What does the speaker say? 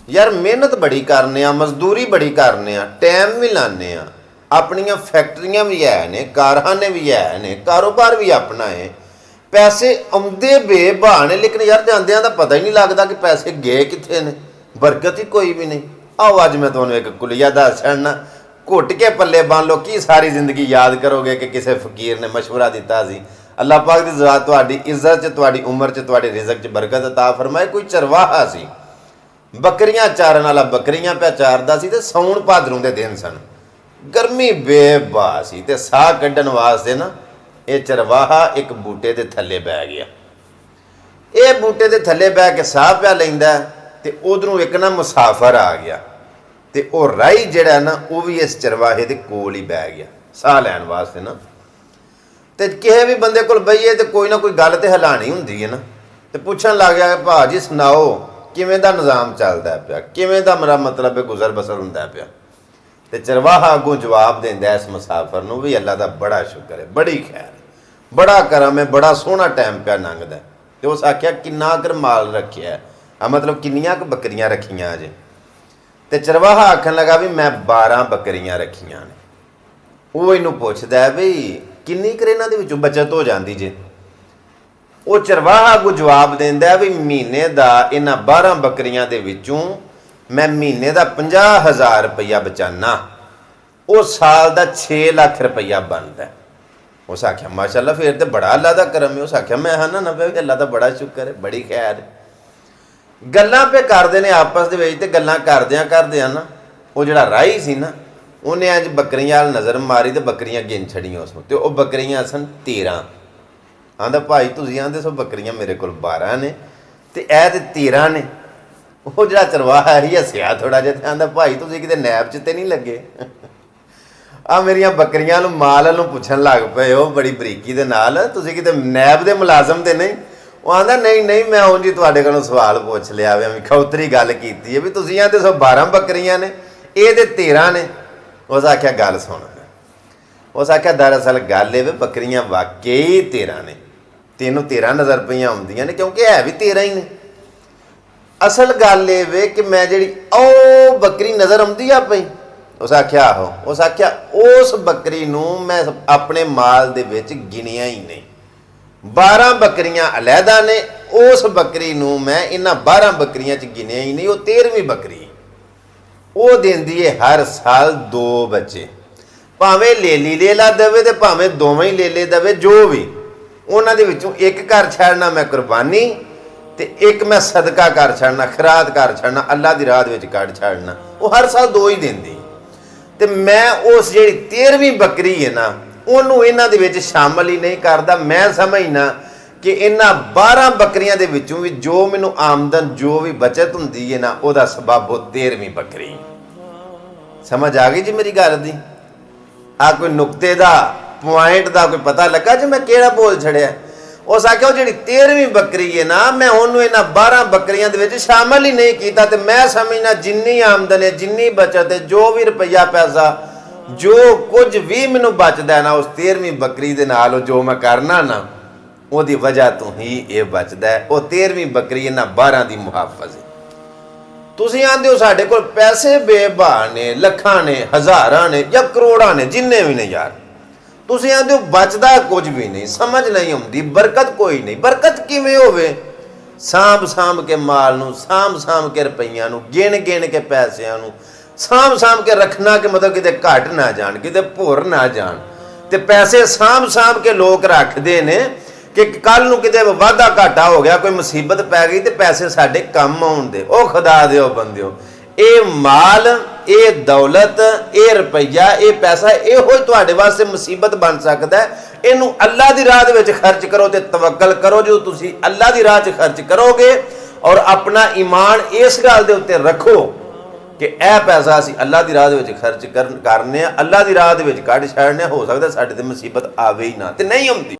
यार मेहनत बड़ी करने, मजदूरी बड़ी करने, टाइम भी लाने, अपनियां फैक्ट्रियां भी है ने, कारखाने भी है ने, कारोबार भी अपना है, पैसे आउंदे बेबा ने, लेकिन यार जांदियां दा पता ही नहीं लगता कि पैसे गए कित्थे ने, बरकत ही कोई भी नहीं। आओ अज मैं तुहानूं एक कुलिया दस छड़ना, घुट के पल्ले बन लो, की सारी जिंदगी याद करोगे कि किसी फकीर ने मशवरा दिता सी। अल्लाह पाक दी ज़ात तुहाडी इज्जत च, तुहाडी उम्र च, तुहाडे रिज़क च बरकत अता फरमाए। कोई चरवाहा सी, बकरियां चारन वाला बकरियां पै चारदा सी, ते साउण भादरों दे दिन सन, गर्मी बेबा सी, ते साह कड्ढण वास्ते ना ये चरवाहा एक बूटे दे थल्ले बह गया। ये बूटे दे थल्ले बह के साह पिया लैंदा, ते उधरों एक ना मुसाफर आ गया, ते वो राही जिहड़ा ना वो भी इस चरवाहे दे कोल ही बह गया साह लैण वास्ते ना। ते किसी भी बंदे कोल बहिए तो कोई ना कोई गल तो हिलानी हुंदी है ना, ते पुछण लग गया भा जी सुनाओ किवें दा निज़ाम चलदा पिया, किवें दा मेरा मतलब है गुजर बसर हुंदा पिया। ते चरवाहा अगों जवाब देंदा इस मुसाफर नूं भी अल्लाह दा बड़ा शुक्र है, बड़ी खैर, बड़ा करम है, बड़ा सोहना टाइम पिया लंघदा। ते उस आख्या किन्ना कर माल रखिया है, मतलब किन्नियां क बकरियां रखियां अजे। ते चरवाहा आखन लगा भी मैं 12 बकरियां रखियां ने। वो इनू पुछदा है भी किन्नी कर इन्हां दे विचों बचत हो जाती जे। वो चरवाहा अगों जवाब देंदा है भी महीने दा इन्हां 12 बकरियां दे विचों मैं महीने दा 50,000 रुपया बचाना, वो साल दा 6 लाख रुपया बनता। उस आख्या माशाअल्लाह फिर तो बड़ा अल्लाह दा करम है। उस आख्या मैं हाँ ना पे अल्लाह दा बड़ा शुक्र है, बड़ी खैर है। गल्लां पे करदे ने आपस दे विच, ते गल्लां करदियां करदियां ना वो जिहड़ा राही सी ना उन्हें अज बकरियां वाल नज़र मारी, तो बकरियां गिन छड़ियां उसनूं, ते वो बकरियां सन 13। आंदा भाई तुसीं आंदे सो बकरियां मेरे कोल 12 ने, ते ऐ ते 13 ने। वो जिहड़ा चरवाहा ही हसिया थोड़ा जिहा, ते आंदा भाई तुसीं किते नैब च ते नहीं लगे आ मेरियां बकरियां नूं माल नूं पुछण लग पए हो बड़ी बरीकी दे नाल, तुसीं किते नैब दे मुलाजम ते नहीं। वो आंदा नहीं नहीं मैं उंज ही तुहाडे कोलों सवाल पुछ लिया वे, खौतरी गल कीती है भी तुसीं आंदे सो 12 बकरियां ने, ये ते 13 ने। उस आख्या गल सुन, उस आख्या दरअसल गल ये बकरियां वाकई 13 ने, तेनों 13 नज़र पईयां आउंदियां ने क्योंकि है भी 13 ही ने। असल गल ये कि मैं जी ओ बकरी नज़र आउंदी आ पई। उस आख्या आहो। उस आख्या उस बकरी नूं मैं अपने माल दे विच गिनिया ही नहीं, 12 बकरियां अलहदा ने, उस बकरी नूं मैं इन्हां 12 बकरियां च गिनिया ही नहीं। वो 13वीं बकरी वो देंदी है हर साल 2 बच्चे, भावें लेली लेला देवे ते भावें दोवें ही लेले देवे, जो भी उन्हां दे विचों एक घर छड़ना मैं कुर्बानी, ते एक मैं सदका कर छड़ना, खरात कर छड़ना, अल्लाह दी राह विच कढ छड़ना। वो हर साल 2 ही देंदी। ते मैं उस जिहड़ी 13वीं बकरी है ना उन्होंने इन्हां दे विच शामिल ही नहीं करदा। मैं समझना कि इन्हां 12 बकरियां दे विचों भी जो मैनूं आमदन जो भी बचत हुंदी है ना उहदा सबब वो 13वीं बकरी। समझ आ गई जी मेरी गल दी? आ कोई नुकते दा पॉइंट दा कोई पता लगा जी मैं केड़ा बोल छड़िया? उस आख्या जिहड़ी 13वीं बकरी है ना मैं उन्होंने इन्हां 12 बकरियां दे विच शामिल ही नहीं कीता। ते मैं समझना जिन्नी आमदन है, जिन्नी बचत है, जो भी रुपया पैसा जो कुछ भी मैनू बचदा ना उस 13वीं बकरी दे नाल जो मैं करना ना उहदी वजह तो ही ये बचदा है। वो 13वीं बकरी इन्हां 12 दी मुहाफिज है। तुसीं आंदे हो साडे कोल पैसे बेबा ने, लखां ने, हज़ारां ने या करोड़ां ने, जिन्ने भी ने यार, तुसीं आंदे हो बचदा कुछ भी नहीं, समझ नहीं आउंदी, बरकत कोई नहीं। बरकत किवें होवे? सांभ सांभ के माल नूं, सांभ सांभ के रुपइयां नूं, गिण गिण के पैसिਆਂ नूं सांभ सांभ के रखना, कि मतलब किते घट ना जाण, किते भुर ना जाण। ते पैसे सांभ सांभ के लोग रखदे ने कि कल नूं किते वाधा घाटा हो गया, कोई मुसीबत पै गई, ते पैसे साडे काम आउण दे। ओ खुदा दिओ बंदिओ, ये माल, ये दौलत, ये रुपया, ये पैसा इहो तुहाडे वास्ते मुसीबत बन सकदा है। इनू अल्लाह दी राह दे विच खर्च करो ते तवक्कल करो। जो तुसीं अल्लाह दी राह च खर्च करोगे और अपना ईमान इस गल दे उत्ते रखो कि यह पैसा असीं अल्लाह दी राह दे विच खर्च करने, अल्लाह दी राह दे विच कढ छड्डने, हो सकदा साडे ते मुसीबत आवे ही ना, ते नहीं आउंदी।